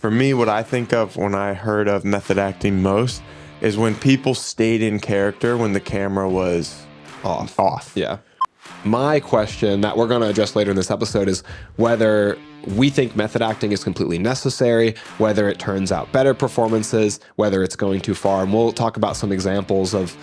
For me, what I think of when I heard of method acting most is when people stayed in character when the camera was off. Yeah. My question that we're going to address later in this episode is whether we think method acting is completely necessary, whether it turns out better performances, whether it's going too far. And we'll talk about some examples of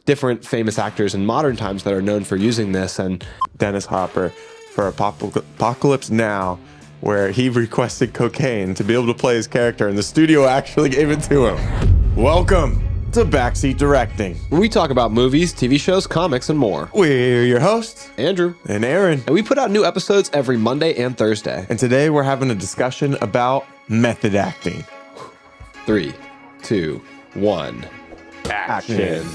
different famous actors in modern times that are known for using this. And Dennis Hopper for Apocalypse Now, where he requested cocaine to be able to play his character, and the studio actually gave it to him. Welcome to Backseat Directing, where we talk about movies, TV shows, comics, and more. We're your hosts, Andrew and Aaron. And we put out new episodes every Monday and Thursday. And today we're having a discussion about method acting. 3, 2, 1. Action.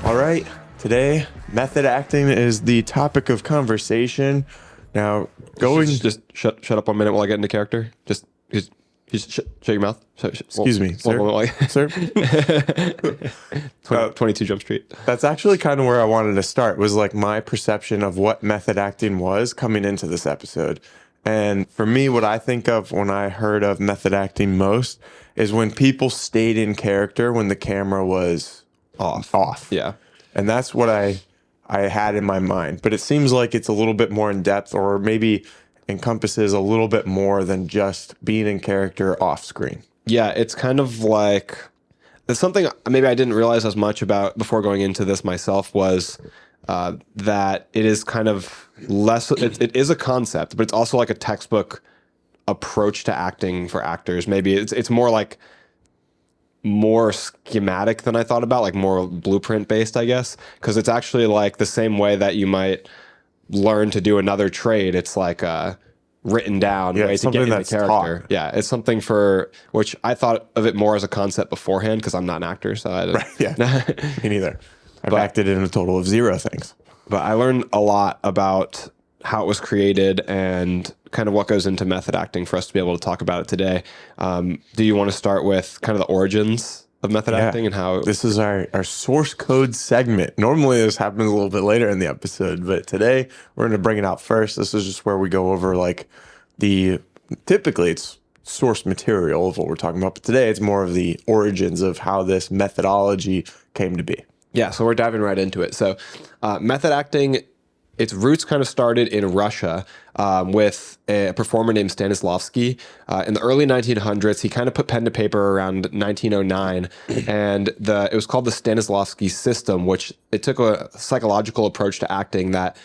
All right, today method acting is the topic of conversation. Now, just shut up 1 minute while I get into character. Just shut your mouth. Excuse me, sir. Sir. 22 Jump Street. That's actually kind of where I wanted to start. Was like my perception of what method acting was coming into this episode. And for me, what I think of when I heard of method acting most is when people stayed in character when the camera was off. Yeah. And that's what I had in my mind. But it seems like it's a little bit more in depth, or maybe encompasses a little bit more than just being in character off screen. Yeah, it's kind of like, it's something maybe I didn't realize as much about before going into this myself was that it is kind of less, it is a concept, but it's also like a textbook approach to acting for actors. Maybe it's more like more schematic than I thought about, like more blueprint based, I guess, because it's actually like the same way that you might learn to do another trade. It's like written down way to get into character. Taught. Yeah, it's something for which I thought of it more as a concept beforehand because I'm not an actor, so I didn't. Right, yeah, me neither. I've acted in a total of 0 things. But I learned a lot about how it was created and kind of what goes into method acting for us to be able to talk about it today. Do you want to start with kind of the origins of method acting and how... This is our source code segment. Normally this happens a little bit later in the episode, but today we're going to bring it out first. This is just where we go over like typically it's source material of what we're talking about, but today it's more of the origins of how this methodology came to be. Yeah, so we're diving right into it. So method acting, its roots kind of started in Russia with a performer named Stanislavski. In the early 1900s, he kind of put pen to paper around 1909, and it was called the Stanislavski system, which it took a psychological approach to acting that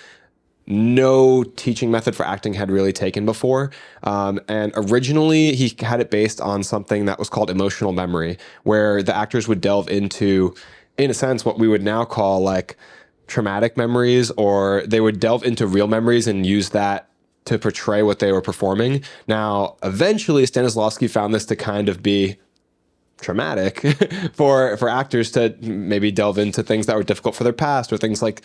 no teaching method for acting had really taken before. And originally, he had it based on something that was called emotional memory, where the actors would delve into, in a sense, what we would now call like traumatic memories, or they would delve into real memories and use that to portray what they were performing. Now, eventually, Stanislavski found this to kind of be traumatic for actors to maybe delve into things that were difficult for their past or things like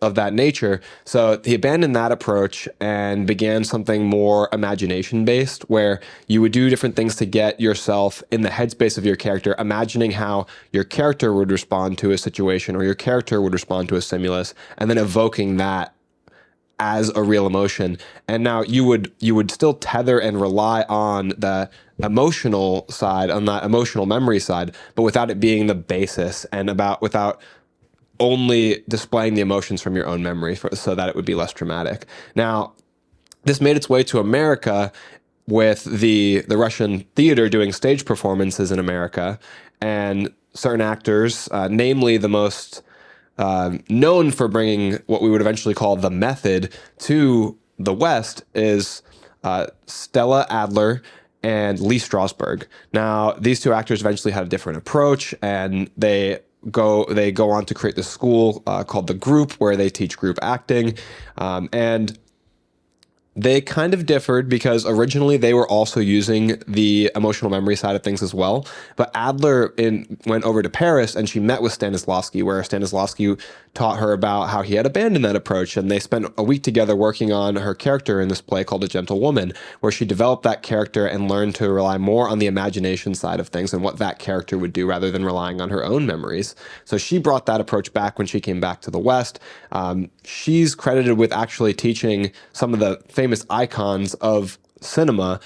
of that nature. So he abandoned that approach and began something more imagination based, where you would do different things to get yourself in the headspace of your character, imagining how your character would respond to a situation or your character would respond to a stimulus, and then evoking that as a real emotion. And now you would still tether and rely on the emotional side, on that emotional memory side, but without it being the basis and without only displaying the emotions from your own memory so that it would be less traumatic. Now, this made its way to America with the Russian theater doing stage performances in America, and certain actors, namely the most known for bringing what we would eventually call the method to the West is Stella Adler and Lee Strasberg. Now, these two actors eventually had a different approach, and they go on to create this school called The Group, where they teach group acting. And They kind of differed because originally they were also using the emotional memory side of things as well. But Adler went over to Paris and she met with Stanislavski, where Stanislavski taught her about how he had abandoned that approach. And they spent a week together working on her character in this play called A Gentle Woman, where she developed that character and learned to rely more on the imagination side of things and what that character would do rather than relying on her own memories. So she brought that approach back when she came back to the West. She's credited with actually teaching some of the famous icons of cinema.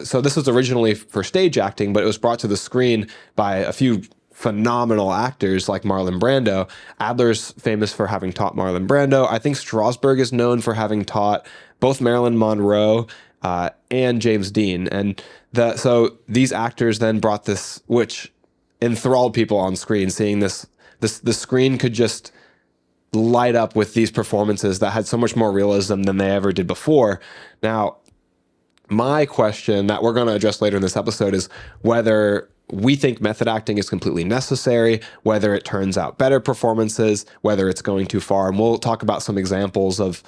So this was originally for stage acting, but it was brought to the screen by a few phenomenal actors like Marlon Brando. Adler's famous for having taught Marlon Brando. I think Strasberg is known for having taught both Marilyn Monroe and James Dean. And so these actors then brought this, which enthralled people on screen, seeing this. The screen could just light up with these performances that had so much more realism than they ever did before. Now, my question that we're going to address later in this episode is whether we think method acting is completely necessary, whether it turns out better performances, whether it's going too far. And we'll talk about some examples of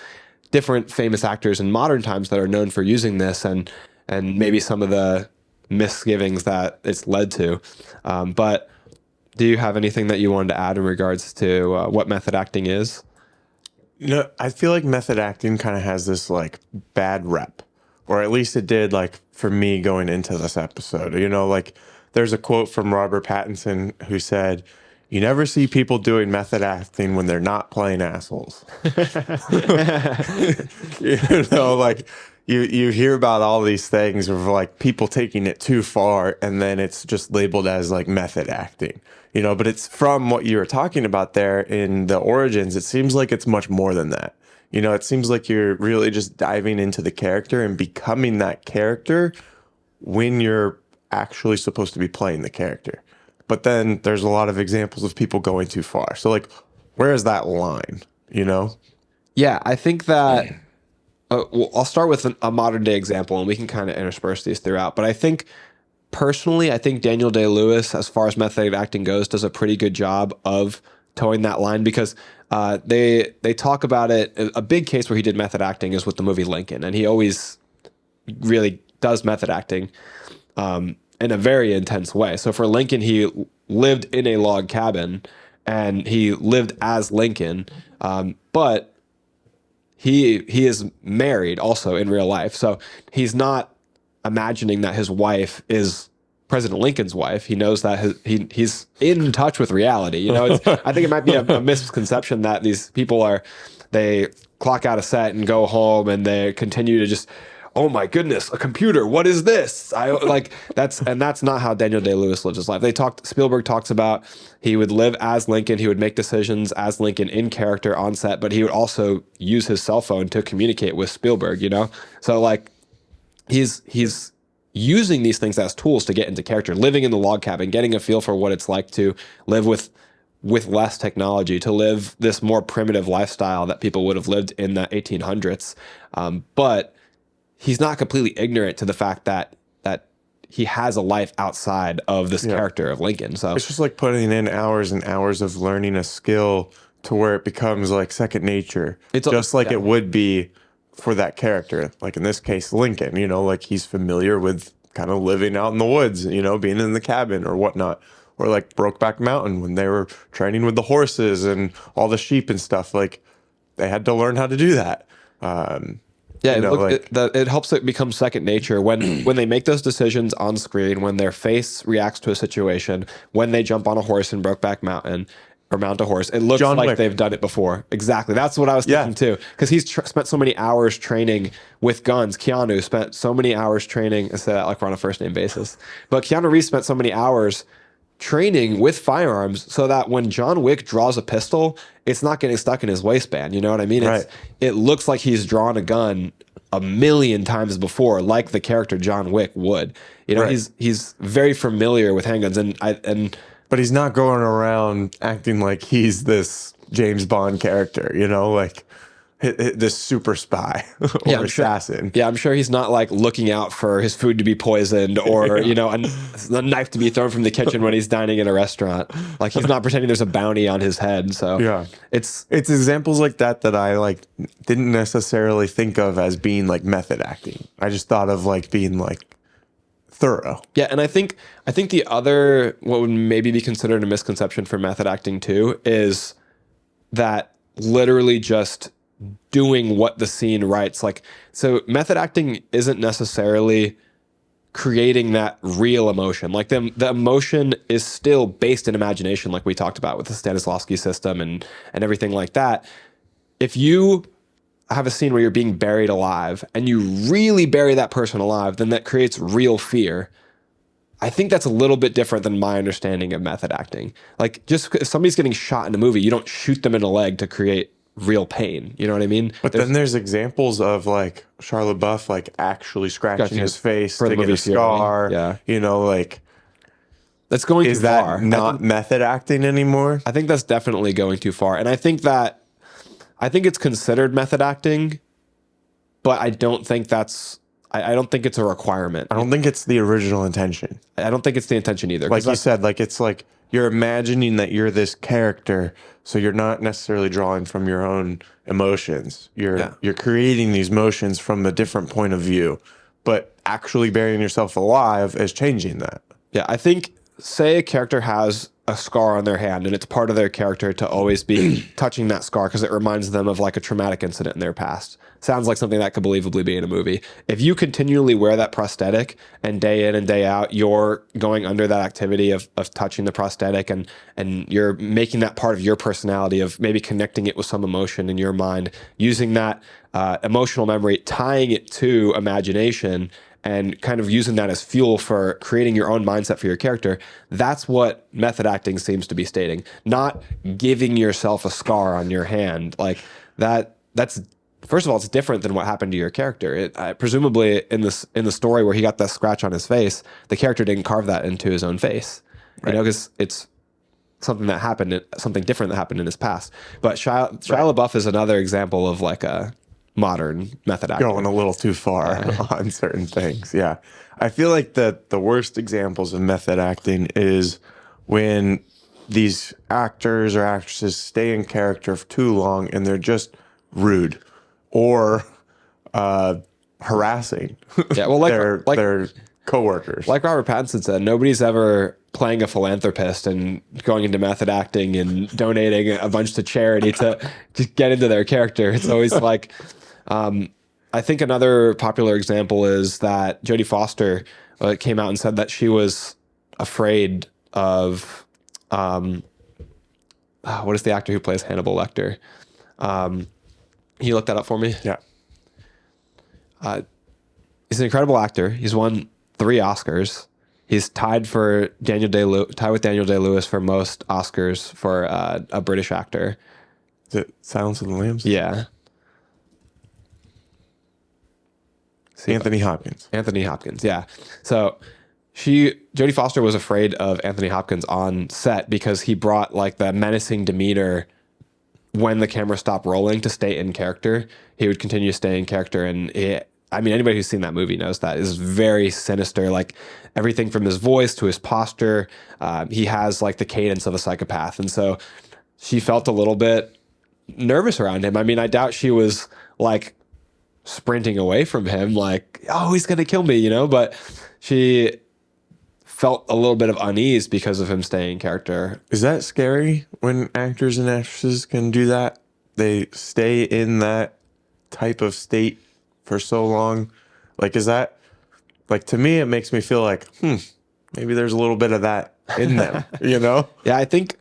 different famous actors in modern times that are known for using this and maybe some of the misgivings that it's led to. But do you have anything that you wanted to add in regards to what method acting is? I feel like method acting kind of has this like bad rep, or at least it did, like for me going into this episode. Like there's a quote from Robert Pattinson who said, "You never see people doing method acting when they're not playing assholes." Like you hear about all these things of like people taking it too far, and then it's just labeled as like method acting. But it's from what you were talking about there in the origins. It seems like it's much more than that. It seems like you're really just diving into the character and becoming that character when you're actually supposed to be playing the character. But then there's a lot of examples of people going too far. So like, where is that line, Yeah, I think that well, I'll start with a modern day example and we can kind of intersperse these throughout. But I think personally, I think Daniel Day-Lewis, as far as method acting goes, does a pretty good job of towing that line because they talk about it. A big case where he did method acting is with the movie Lincoln, and he always really does method acting in a very intense way. So for Lincoln, he lived in a log cabin and he lived as Lincoln, but he is married also in real life. So he's not imagining that his wife is President Lincoln's wife. He knows that he's in touch with reality. I think it might be a misconception that these people they clock out a set and go home and they continue to just, oh my goodness, a computer, what is this? That's not how Daniel Day-Lewis lives his life. Spielberg talks about he would live as Lincoln, he would make decisions as Lincoln in character on set, but he would also use his cell phone to communicate with Spielberg, So like he's using these things as tools to get into character, living in the log cabin, getting a feel for what it's like to live with less technology, to live this more primitive lifestyle that people would have lived in the 1800s. But he's not completely ignorant to the fact that he has a life outside of this character of Lincoln. So it's just like putting in hours and hours of learning a skill to where it becomes like second nature. It's just like it would be for that character. Like in this case, Lincoln, like he's familiar with kind of living out in the woods, being in the cabin or whatnot. Or like Brokeback Mountain when they were training with the horses and all the sheep and stuff. Like they had to learn how to do that. It helps it become second nature when they make those decisions on screen, when their face reacts to a situation, when they jump on a horse in Brokeback Mountain or mount a horse. It looks John like Wick. They've done it before. Exactly. That's what I was thinking too. Because he's spent so many hours training with guns. Keanu spent so many hours training. I say that like we're on a first name basis. But Keanu Reeves spent so many hours training with firearms so that when John Wick draws a pistol, it's not getting stuck in his waistband. You know what I mean? Right. It looks like he's drawn a gun a million times before, like the character John Wick would. He's very familiar with handguns, but he's not going around acting like he's this James Bond character, like this super spy Yeah, or I'm sure. assassin. Yeah, I'm sure he's not like looking out for his food to be poisoned or a knife to be thrown from the kitchen when he's dining in a restaurant. Like he's not pretending there's a bounty on his head. So Yeah. it's It's examples like that that I like didn't necessarily think of as being like method acting. I just thought of like being like thorough. yeah, and I think the other what would maybe be considered a misconception for method acting too is that literally just doing what the scene writes. Like, so method acting isn't necessarily creating that real emotion. Like the emotion is still based in imagination, like we talked about with the Stanislavski system and everything like that. If you have a scene where you're being buried alive and you really bury that person alive, then that creates real fear. I think that's a little bit different than my understanding of method acting. Like, just if somebody's getting shot in a movie, you don't shoot them in the leg to create real pain. You know what I mean? But then there's examples of like Charlotte Buff like actually scratching his face for to the get movie a Fury. scar. Yeah. You know, like That's going is too that far. not method acting anymore? I think that's definitely going too far. And I think it's considered method acting, but I don't think I don't think it's a requirement. I don't think it's the original intention. I don't think it's the intention either. Like you said, like it's like you're imagining that you're this character, so you're not necessarily drawing from your own emotions. You're creating these motions from a different point of view, but actually burying yourself alive is changing that. Yeah, I think say a character has a scar on their hand and it's part of their character to always be touching that scar because it reminds them of like a traumatic incident in their past. Sounds like something that could believably be in a movie. If you continually wear that prosthetic and day in and day out, you're going under that activity of touching the prosthetic and you're making that part of your personality of maybe connecting it with some emotion in your mind, using that emotional memory, tying it to imagination and kind of using that as fuel for creating your own mindset for your character. That's what method acting seems to be stating, not giving yourself a scar on your hand. Like that's first of all, it's different than what happened to your character. Presumably in the story where he got that scratch on his face, the character didn't carve that into his own face, right? You know, because it's something that happened, something different that happened in his past. But Shia LaBeouf is another example of like a modern method acting. Going a little too far on certain things. Yeah. I feel like the worst examples of method acting is when these actors or actresses stay in character for too long and they're just rude or harassing Yeah, well, their coworkers. Like Robert Pattinson said, nobody's ever playing a philanthropist and going into method acting and donating a bunch to charity to get into their character. It's always like, I think another popular example is that Jodie Foster came out and said that she was afraid of, what is the actor who plays Hannibal Lecter? Can you look that up for me? Yeah. He's an incredible actor. He's won 3 Oscars. He's tied with Daniel Day-Lewis for most Oscars for a British actor. Is it Silence of the Lambs? Yeah. Anthony Hopkins. Anthony Hopkins, yeah. So Jodie Foster was afraid of Anthony Hopkins on set because he brought like the menacing demeanor when the camera stopped rolling to stay in character. He would continue to stay in character, and anybody who's seen that movie knows that is very sinister. Like everything from his voice to his posture, he has like the cadence of a psychopath, and so she felt a little bit nervous around him. I mean, I doubt she was like sprinting away from him, like, oh, he's gonna kill me, but she felt a little bit of unease because of him staying in character. Is that scary when actors and actresses can do that? They stay in that type of state for so long. Like, is that, like, to me, it makes me feel like, maybe there's a little bit of that in them, Yeah, I think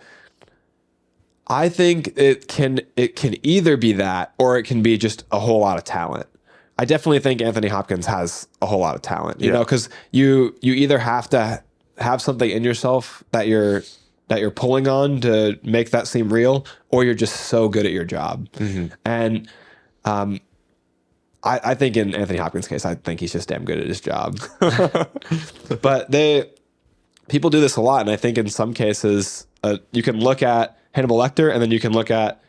it can either be that or it can be just a whole lot of talent. I definitely think Anthony Hopkins has a whole lot of talent, because you either have to have something in yourself that you're pulling on to make that seem real, or you're just so good at your job. Mm-hmm. And I think in Anthony Hopkins' case, I think he's just damn good at his job. But people do this a lot, and I think in some cases you can look at Hannibal Lecter, and then you can look at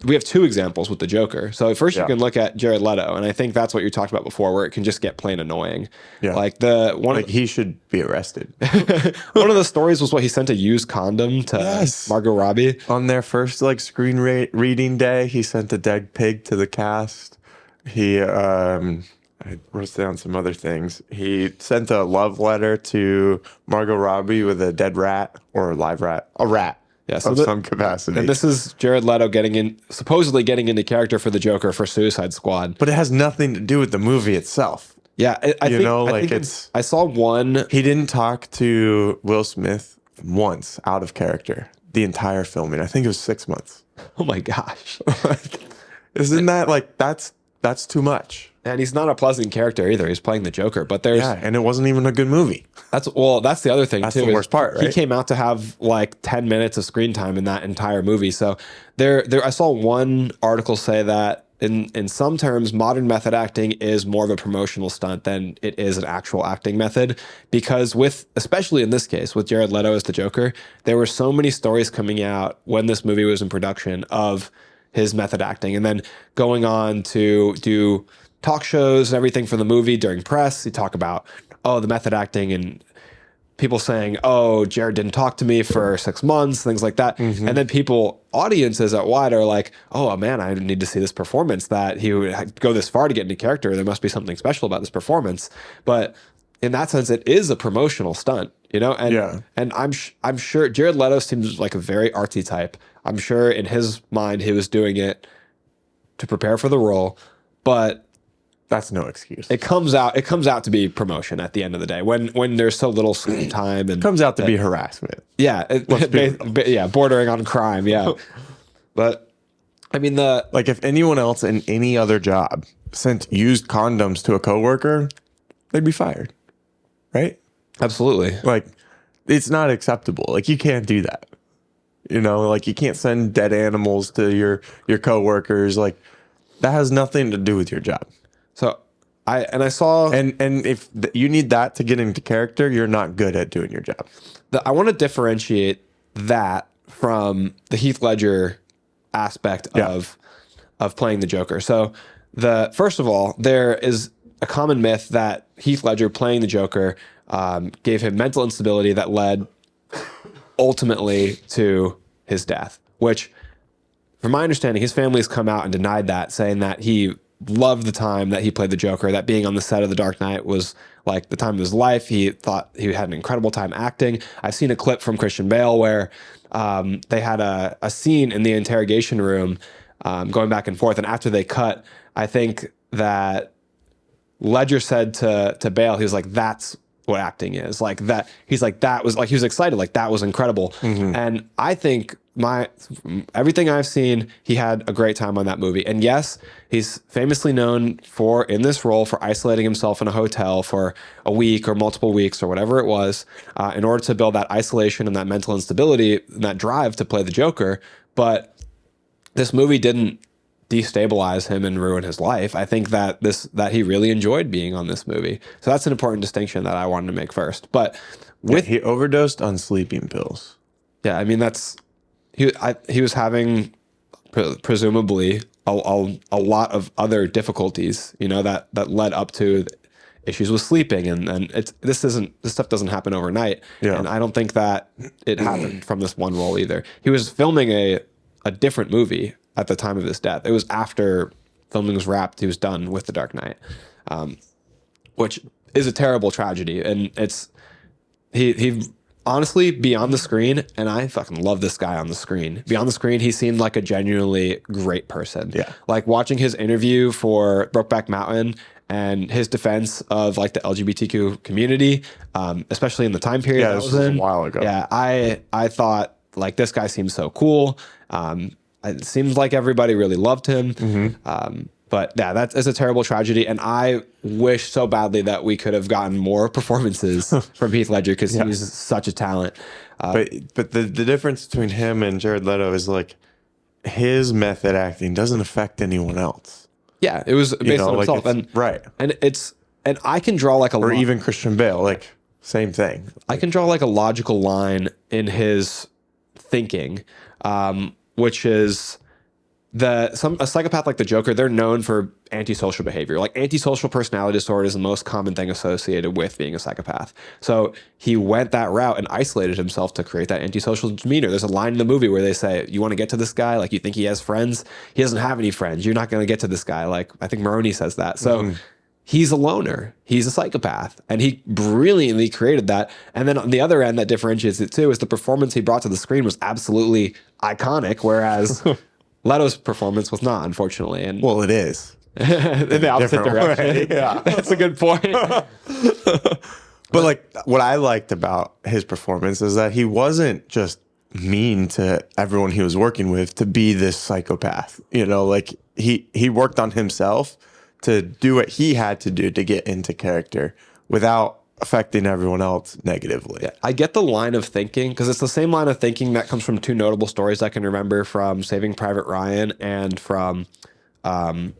we have two examples with the Joker. So first you Yeah. can look at Jared Leto, and I think that's what you talked about before, where it can just get plain annoying. Yeah. Like the one Like he should be arrested. one of the stories was what he sent a used condom to Yes. Margot Robbie. On their first like reading day, he sent a dead pig to the cast. He I wrote down some other things. He sent a love letter to Margot Robbie with a dead rat or a live rat, a rat so of some capacity. And this is Jared Leto supposedly getting into character for the Joker for Suicide Squad. But it has nothing to do with the movie itself. Yeah, I saw one. He didn't talk to Will Smith once out of character the entire filming. I think it was 6 months. Oh my gosh. Isn't that like that's too much? And he's not a pleasant character either. He's playing the Joker, but And it wasn't even a good movie. That's the other thing That's too. the worst part, right? He came out to have like 10 minutes of screen time in that entire movie. So I saw one article say that in some terms, modern method acting is more of a promotional stunt than it is an actual acting method. Because especially in this case, with Jared Leto as the Joker, there were so many stories coming out when this movie was in production of his method acting, and then going on to do talk shows and everything for the movie during press. He talk about, the method acting and people saying, Jared didn't talk to me for 6 months, things like that. And then audiences at wide are like, oh man, I need to see this performance, that he would go this far to get into character. There must be something special about this performance. But in that sense, it is a promotional stunt, And and I'm sure Jared Leto seems like a very artsy type. I'm sure in his mind he was doing it to prepare for the role, but that's no excuse. It comes out to be promotion at the end of the day when there's so little screen time, and it comes out to be harassment. Yeah, bordering on crime. Yeah, but I mean if anyone else in any other job sent used condoms to a coworker, they'd be fired, right? Absolutely. Like it's not acceptable. Like you can't do that. You can't send dead animals to your coworkers. Like that has nothing to do with your job. So I saw and if you need that to get into character, you're not good at doing your job. I want to differentiate that from the Heath Ledger aspect of playing the Joker. So first of all, there is a common myth that Heath Ledger playing the Joker gave him mental instability that led ultimately to his death, which from my understanding, his family has come out and denied that, saying that he loved the time that he played the Joker, that being on the set of The Dark Knight was like the time of his life. He thought he had an incredible time acting. I've seen a clip from Christian Bale where they had a scene in the interrogation room going back and forth. And after they cut, I think that Ledger said to Bale, he was like, that's what acting is. Like that, he's like, that was like, he was excited, like that was incredible. And I think everything I've seen, he had a great time on that movie. And yes, he's famously known in this role for isolating himself in a hotel for a week or multiple weeks or whatever it was, in order to build that isolation and that mental instability and that drive to play the Joker. But this movie didn't destabilize him and ruin his life. I think that he really enjoyed being on this movie. So that's an important distinction that I wanted to make first. But he overdosed on sleeping pills. Yeah, I mean he was having presumably a lot of other difficulties, that led up to issues with sleeping, and this stuff doesn't happen overnight. Yeah. And I don't think that it happened from this one role either. He was filming a different movie at the time of his death. It was after filming was wrapped. He was done with The Dark Knight, which is a terrible tragedy. And he honestly, beyond the screen, and I fucking love this guy on the screen. Beyond the screen, he seemed like a genuinely great person. Yeah. Like watching his interview for Brokeback Mountain and his defense of like the LGBTQ community, especially in the time period that this was in. A while ago. Yeah, I thought like this guy seems so cool. It seems like everybody really loved him. But yeah, that's a terrible tragedy. And I wish so badly that we could have gotten more performances from Heath Ledger, because he's such a talent. But the difference between him and Jared Leto is like his method acting doesn't affect anyone else. Yeah, it was based on himself. Right. And I can draw like or even Christian Bale, like same thing. I can draw like a logical line in his thinking, which is a psychopath like the Joker, they're known for antisocial behavior. Like antisocial personality disorder is the most common thing associated with being a psychopath. So he went that route and isolated himself to create that antisocial demeanor. There's a line in the movie where they say, "You want to get to this guy? Like you think he has friends? He doesn't have any friends. You're not going to get to this guy." Like I think Maroney says that. So he's a loner. He's a psychopath, and he brilliantly created that. And then on the other end, that differentiates it too is the performance he brought to the screen was absolutely iconic, whereas Leto's performance was not, unfortunately. And Well, it is. in the opposite Different direction. way, yeah. That's a good point. But like what I liked about his performance is that he wasn't just mean to everyone he was working with to be this psychopath. You know, like he worked on himself to do what he had to do to get into character without affecting everyone else negatively. Yeah, I get the line of thinking because it's the same line of thinking that comes from two notable stories I can remember from Saving Private Ryan and from The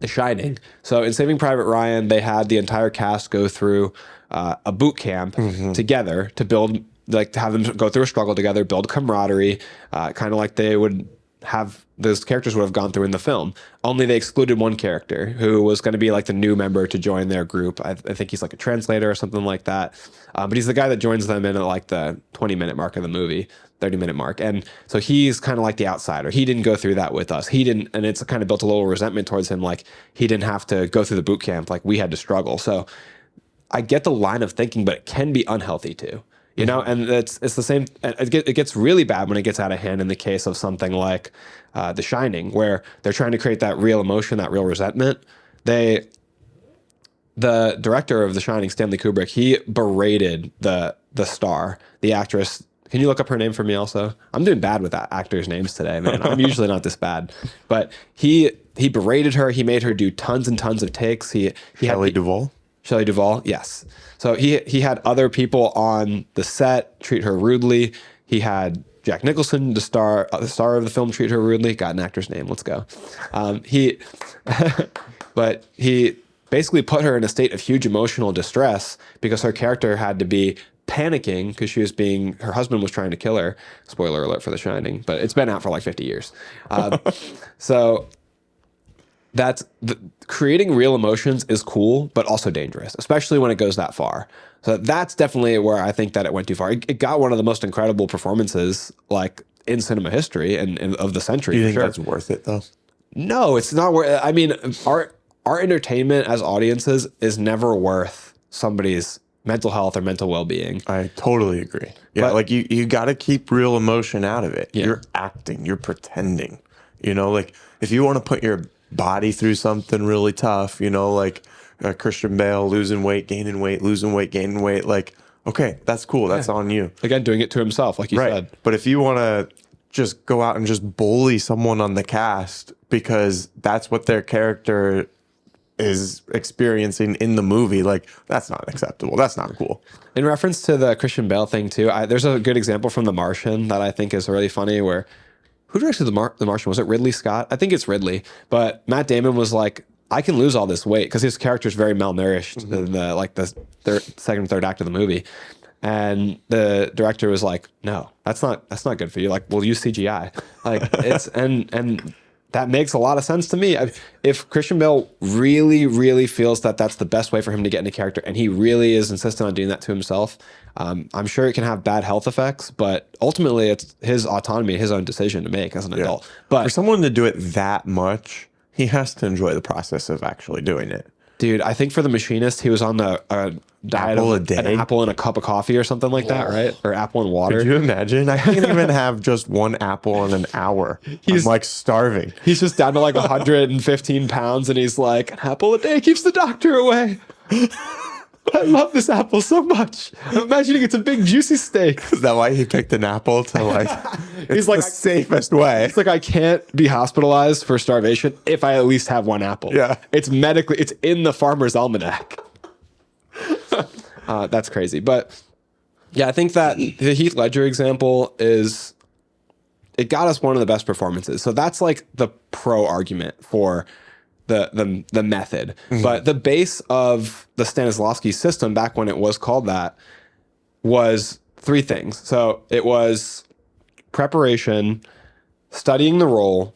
Shining. So in Saving Private Ryan, they had the entire cast go through a boot camp together to build, like to have them go through a struggle together, build camaraderie, kind of like they would have those characters would have gone through in the film. Only they excluded one character who was going to be like the new member to join their group. I think he's like a translator or something like that. But he's the guy that joins them in at like the 20-minute mark of the movie, 30-minute mark. And so he's kind of like the outsider. He didn't go through that with us. He didn't, and it's kind of built a little resentment towards him. Like he didn't have to go through the boot camp. Like we had to struggle. So I get the line of thinking, but it can be unhealthy too. You know, and it's the same. It gets really bad when it gets out of hand in the case of something like The Shining, where they're trying to create that real emotion, that real resentment. The director of The Shining, Stanley Kubrick, he berated the star, the actress. Can you look up her name for me also? I'm doing bad with actors' names today, man. I'm usually not this bad. But he berated her. He made her do tons and tons of takes. Shelley Duvall? Shelley Duvall, yes. So he had other people on the set treat her rudely. He had Jack Nicholson, the star of the film, treat her rudely. Got an actor's name. Let's go. But he basically put her in a state of huge emotional distress because her character had to be panicking because her husband was trying to kill her. Spoiler alert for The Shining, but it's been out for like 50 years. So creating real emotions is cool, but also dangerous, especially when it goes that far. So that's definitely where I think that it went too far. It got one of the most incredible performances like in cinema history and of the century. Do you for think sure. that's worth it though? No, it's not worth. I mean, our entertainment as audiences is never worth somebody's mental health or mental well-being. I totally agree. Yeah, But- like you got to keep real emotion out of it. Yeah. You're acting, you're pretending. You know, like if you want to put your body through something really tough, you know, like Christian Bale losing weight, gaining weight, losing weight, gaining weight, like, okay, that's cool. That's on you. Again, doing it to himself, like you Right. said. But if you want to just go out and just bully someone on the cast because that's what their character is experiencing in the movie, like that's not acceptable. That's not cool. In reference to the Christian Bale thing too, there's a good example from The Martian that I think is really funny where who directed the Martian? Was it Ridley Scott? I think it's Ridley. But Matt Damon was like, I can lose all this weight because his character is very malnourished in the second and third act of the movie. And the director was like, no, that's not good for you. Like, we'll use CGI. Like it's and that makes a lot of sense to me. If Christian Bale really, really feels that that's the best way for him to get into character, and he really is insistent on doing that to himself, I'm sure it can have bad health effects, but ultimately it's his autonomy, his own decision to make as an adult. For But someone to do it that much, he has to enjoy the process of actually doing it. dude, I think for The Machinist, he was on a diet Apple a of day? an apple and a cup of coffee or something like that, right? Or apple and water. Could you imagine? I can't even have just one apple in an hour. I'm like starving. He's just down to like 115 pounds, and he's like, an apple a day keeps the doctor away. I love this apple so much. I'm imagining it's a big juicy steak. Is that why he picked an apple to like? He's like, the safest way. it's like I can't be hospitalized for starvation if I at least have one apple. Yeah. It's in the farmer's almanac. That's crazy. But yeah, I think that the Heath Ledger example it got us one of the best performances. So that's like the pro argument for the method. But the base of the Stanislavski system back when it was called that was three things. So it was preparation, studying the role,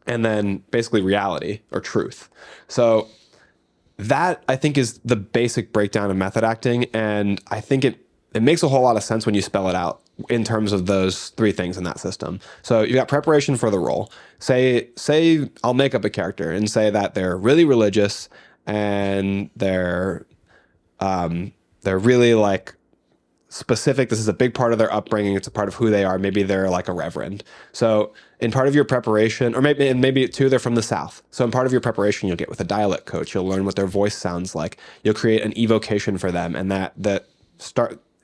and then basically reality or truth. So that I think is the basic breakdown of method acting, and I think it makes a whole lot of sense when you spell it out in terms of those three things in that system. So you got preparation for the role. Say I'll make up a character and say that they're really religious and they're really like specific. This is a big part of their upbringing. It's a part of who they are. Maybe they're like a reverend. So in part of your preparation, or maybe too, they're from the South. So in part of your preparation, you'll get with a dialect coach. You'll learn what their voice sounds like. You'll create an evocation for them. And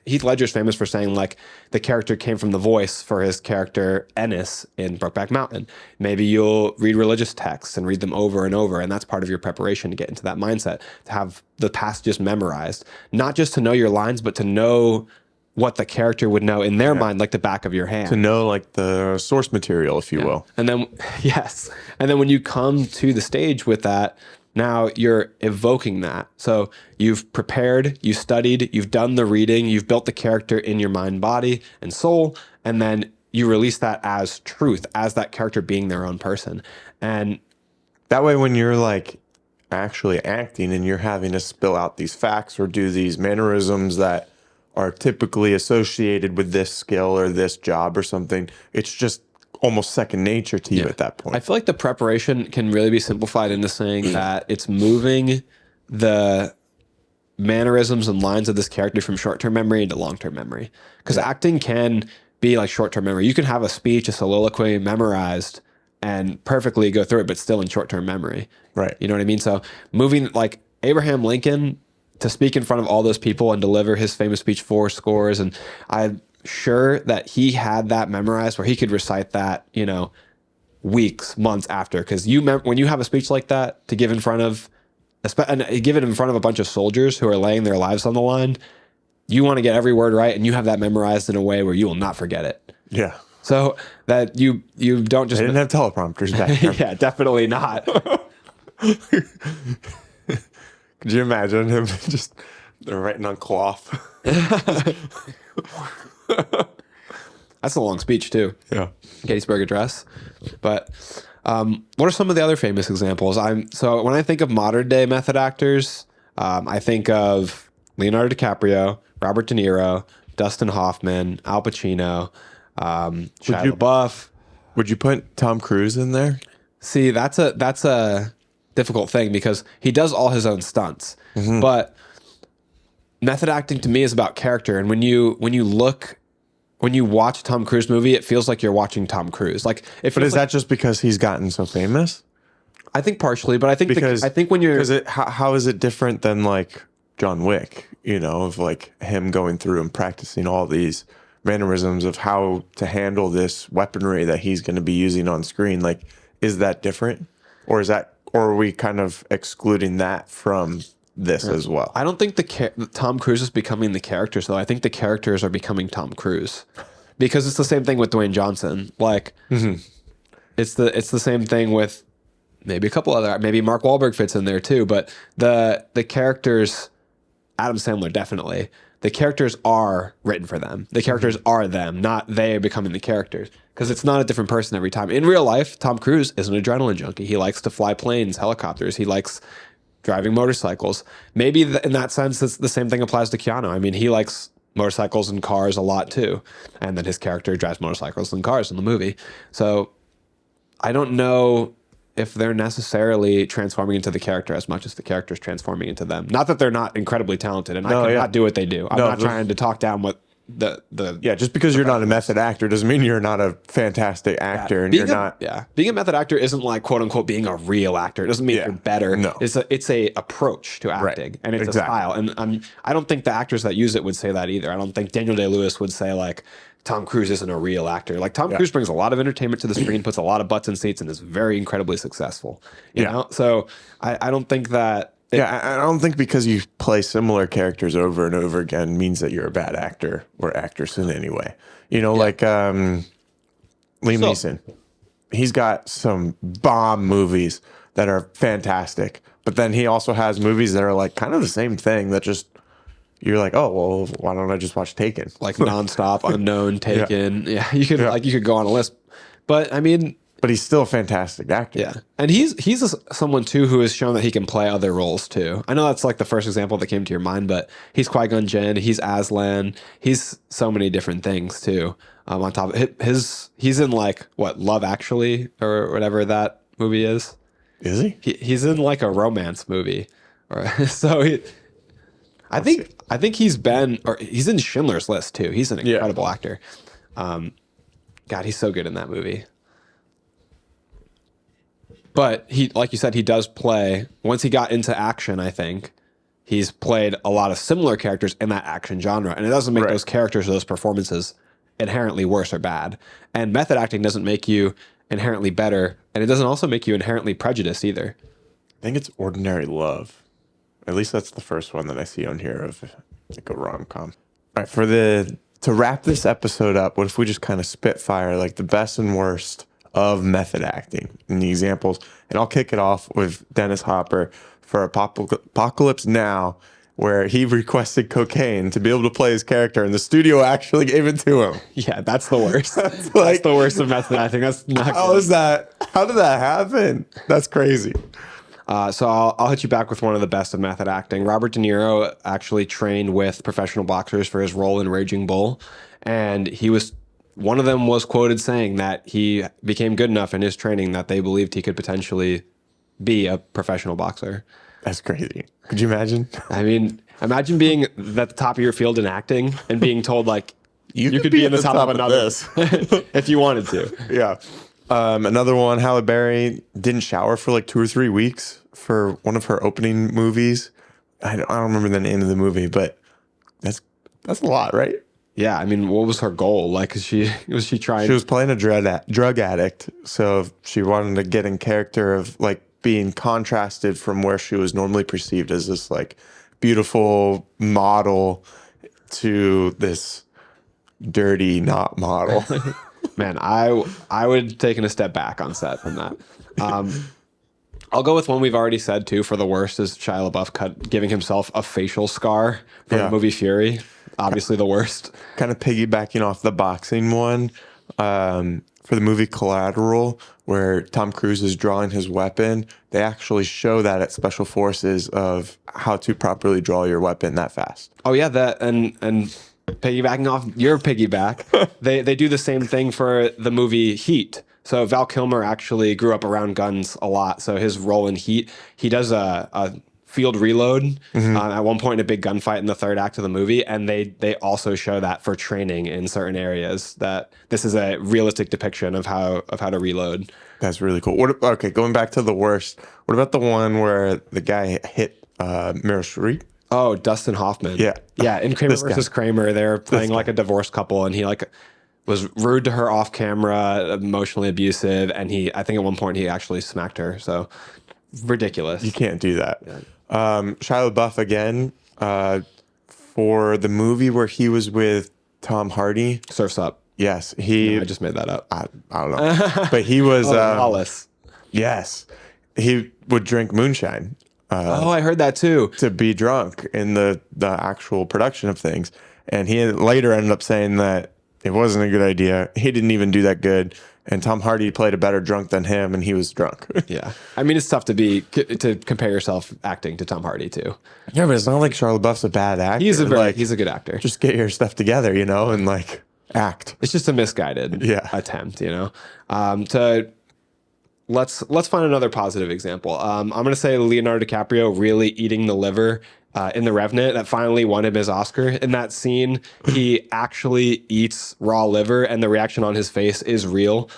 Heath Ledger's famous for saying like the character came from the voice for his character Ennis in Brokeback Mountain. Maybe you'll read religious texts and read them over and over. And that's part of your preparation to get into that mindset, to have the passages memorized, not just to know your lines, but to know what the character would know in their mind, like the back of your hand. To know like the source material, if you will. And then, yes. And then when you come to the stage with that, now you're evoking that. So you've prepared, you studied, you've done the reading, you've built the character in your mind, body, and soul, and then you release that as truth, as that character being their own person. And that way, when you're like actually acting and you're having to spill out these facts or do these mannerisms that are typically associated with this skill or this job or something, it's just almost second nature to you at that point. I feel like the preparation can really be simplified into saying that it's moving the mannerisms and lines of this character from short-term memory into long-term memory. Because acting can be like short-term memory. You can have a speech, a soliloquy memorized and perfectly go through it, but still in short-term memory. Right. You know what I mean? So moving like Abraham Lincoln to speak in front of all those people and deliver his famous speech 4 scores. And I'm sure that he had that memorized where he could recite that, weeks, months after. Because when you have a speech like that to give in front of, and give it in front of a bunch of soldiers who are laying their lives on the line, you want to get every word right, and you have that memorized in a way where you will not forget it. Yeah. So that you don't just... They didn't have teleprompters back then. Yeah, definitely not. Could you imagine him just writing on cloth? That's a long speech too. Yeah. Gettysburg Address. But what are some of the other famous examples? So when I think of modern day method actors, I think of Leonardo DiCaprio, Robert De Niro, Dustin Hoffman, Al Pacino, Shia LaBeouf. Would you put Tom Cruise in there? See, that's a difficult thing because he does all his own stunts. Mm-hmm. But method acting to me is about character. And when you watch a Tom Cruise movie, it feels like you're watching Tom Cruise. But is that just because he's gotten so famous? I think partially, but I think how is it different than like John Wick? Of like him going through and practicing all these mannerisms of how to handle this weaponry that he's going to be using on screen. Like, is that different, or are we kind of excluding that from this as well? I don't think Tom Cruise is becoming the characters, though. I think the characters are becoming Tom Cruise, because it's the same thing with Dwayne Johnson. Like, it's the same thing with maybe a couple other. Maybe Mark Wahlberg fits in there too. But the characters, Adam Sandler definitely. The characters are written for them. The characters are them, not they becoming the characters. Because it's not a different person every time. In real life, Tom Cruise is an adrenaline junkie. He likes to fly planes, helicopters. He likes driving motorcycles. Maybe in that sense, the same thing applies to Keanu. I mean, he likes motorcycles and cars a lot too. And then his character drives motorcycles and cars in the movie. So I don't know if they're necessarily transforming into the character as much as the character's transforming into them. Not that they're not incredibly talented, and I cannot do what they do. I'm not trying to talk down what just because you're not a method actor doesn't mean you're not a fantastic actor, and you're not. Yeah, being a method actor isn't like quote unquote being a real actor. It doesn't mean you're better. No, it's a approach to acting, and it's a style. And I don't think the actors that use it would say that either. I don't think Daniel Day-Lewis would say like Tom Cruise isn't a real actor. Like Tom Cruise brings a lot of entertainment to the screen, puts a lot of butts in seats, and is very incredibly successful. You know, so I don't think that. I don't think because you play similar characters over and over again means that you're a bad actor or actress in any way. Like Liam Neeson. He's got some bomb movies that are fantastic, but then he also has movies that are like kind of the same thing that just you're like, oh well, why don't I just watch Taken? Like Nonstop, Unknown, Taken. Yeah, you could go on a list, but I mean, but he's still a fantastic actor. Yeah, and he's someone too who has shown that he can play other roles too. I know that's like the first example that came to your mind, but he's Qui-Gon Jinn, he's Aslan, he's so many different things too. On top of he's in like what Love Actually or whatever that movie is. Is he? He's in like a romance movie, or so I think he's in Schindler's List too. He's an incredible actor. God, he's so good in that movie. But he, like you said, he does play, once he got into action, I think, he's played a lot of similar characters in that action genre. And it doesn't make those characters or those performances inherently worse or bad. And method acting doesn't make you inherently better. And it doesn't also make you inherently prejudiced either. I think it's Ordinary Love. At least that's the first one that I see on here of like a rom-com. All right, to wrap this episode up, what if we just kind of spitfire like the best and worst of method acting and the examples? And I'll kick it off with Dennis Hopper for Apocalypse Now, where he requested cocaine to be able to play his character, and the studio actually gave it to him. Yeah, that's the worst. That's the worst of method acting. That's not good. How is that? How did that happen? That's crazy. So I'll hit you back with one of the best of method acting. Robert De Niro actually trained with professional boxers for his role in Raging Bull, and one of them was quoted saying that he became good enough in his training that they believed he could potentially be a professional boxer. That's crazy. Could you imagine? I mean, imagine being at the top of your field in acting and being told like you could be in the top of another if you wanted to. Yeah. Another one, Halle Berry didn't shower for like 2 or 3 weeks for one of her opening movies. I don't remember the name of the movie, but that's a lot, right? Yeah, I mean, what was her goal? Like, was she trying? She was playing a drug addict, so she wanted to get in character of like being contrasted from where she was normally perceived as this like beautiful model to this dirty not model. Man, I would have taken a step back on set from that. I'll go with one we've already said too. For the worst is Shia LaBeouf giving himself a facial scar from the movie Fury. Obviously the worst. Kind of piggybacking off the boxing one, for the movie Collateral, where Tom Cruise is drawing his weapon, they actually show that at Special Forces of how to properly draw your weapon that fast. Oh yeah, that and piggybacking off your piggyback, they do the same thing for the movie Heat. So Val Kilmer actually grew up around guns a lot. So his role in Heat, he does a field reload at one point in a big gunfight in the third act of the movie, and they also show that for training in certain areas, that this is a realistic depiction of how to reload. That's really cool. Okay, going back to the worst, what about the one where the guy hit Meryl Streep? Oh, Dustin Hoffman. Yeah. In Kramer versus Kramer, they're playing like a divorced couple, and he like was rude to her off camera, emotionally abusive, and I think at one point he actually smacked her. So ridiculous. You can't do that. Yeah. Shia LaBeouf again, for the movie where he was with Tom Hardy. Surf's Up. Yes, I just made that up. I don't know, but he was Wallace. Yes, he would drink moonshine. I heard that too. To be drunk in the actual production of things. And he later ended up saying that it wasn't a good idea. He didn't even do that good. And Tom Hardy played a better drunk than him, and he was drunk. Yeah. I mean, it's tough to compare yourself acting to Tom Hardy too. Yeah, but it's not like Shia LaBeouf's a bad actor. He's a good actor. Just get your stuff together, and like act. It's just a misguided attempt, Let's find another positive example. I'm going to say Leonardo DiCaprio really eating the liver in The Revenant that finally won him his Oscar. In that scene, he actually eats raw liver, and the reaction on his face is real.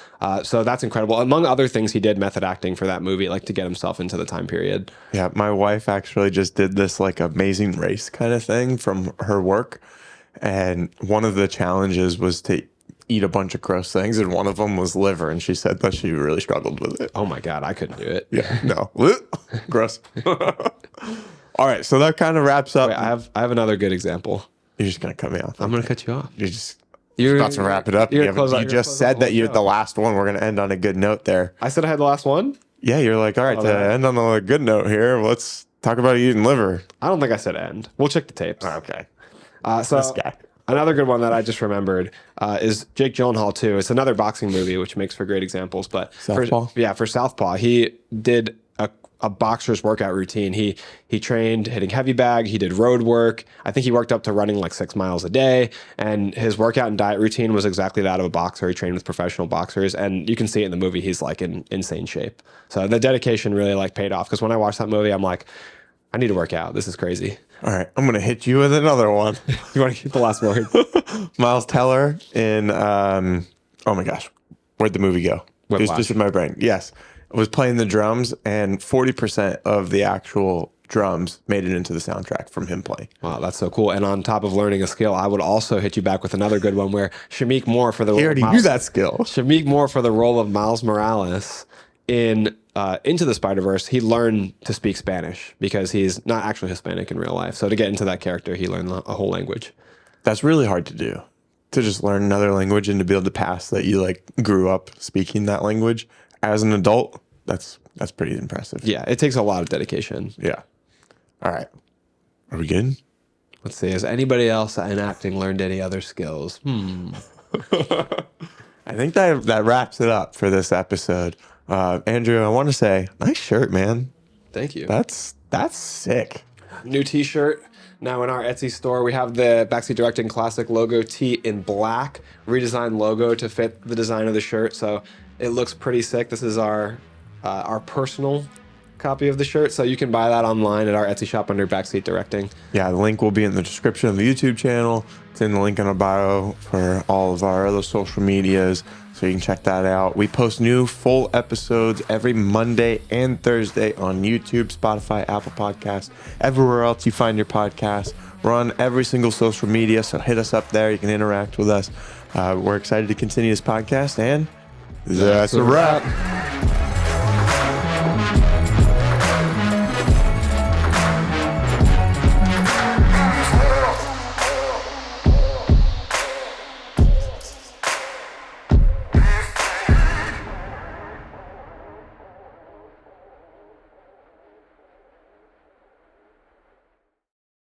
So that's incredible. Among other things, he did method acting for that movie, like to get himself into the time period. Yeah, my wife actually just did this like Amazing Race kind of thing from her work. And one of the challenges was to eat a bunch of gross things, and one of them was liver, and she said that she really struggled with it. Oh my God, I couldn't do it. Yeah, no. Gross. All right, so that kind of wraps up. Wait, I have another good example. You're just going to cut me off. I'm going to cut you off. You're about to wrap it up. You just said that you're the last one. We're going to end on a good note there. I said I had the last one? Yeah, you're like, all right, to end on a good note here, let's talk about eating liver. I don't think I said end. We'll check the tapes. Okay. So this guy. Another good one that I just remembered is Jake Gyllenhaal too. It's another boxing movie, which makes for great examples. But Southpaw? for Southpaw, he did a boxer's workout routine. He trained hitting heavy bag. He did road work. I think he worked up to running like 6 miles a day. And his workout and diet routine was exactly that of a boxer. He trained with professional boxers, and you can see it in the movie. He's like in insane shape. So the dedication really like paid off, because when I watched that movie, I'm like, I need to work out. This is crazy. All right, I'm gonna hit you with another one. You want to keep the last word? Miles Teller in oh my gosh, where'd the movie go? It was Whiplash. just in my brain. Yes, I was playing the drums, and 40% of the actual drums made it into the soundtrack from him playing. Wow, that's so cool. And on top of learning a skill, I would also hit you back with another good one where Shameik Moore for the He role already of knew that skill. Shameik Moore for the role of Miles Morales in Into the Spider-Verse. He learned to speak Spanish because he's not actually Hispanic in real life. So to get into that character, he learned a whole language. That's really hard to do. To just learn another language and to be able to pass that you like grew up speaking that language as an adult. That's pretty impressive. Yeah, it takes a lot of dedication. Yeah. All right. Are we good? Let's see. Has anybody else in acting learned any other skills? I think that wraps it up for this episode. Andrew, I want to say, nice shirt, man. Thank you. That's sick. New t-shirt now in our Etsy store. We have the Backseat Directing Classic logo tee in black, redesigned logo to fit the design of the shirt. So it looks pretty sick. This is our personal copy of the shirt. So you can buy that online at our Etsy shop under Backseat Directing. Yeah, the link will be in the description of the YouTube channel. It's in the link in our bio for all of our other social medias, so you can check that out. We post new full episodes every Monday and Thursday on YouTube, Spotify, Apple Podcasts, everywhere else you find your podcast. We're on every single social media, so hit us up there. You can interact with us. We're excited to continue this podcast, and that's a wrap.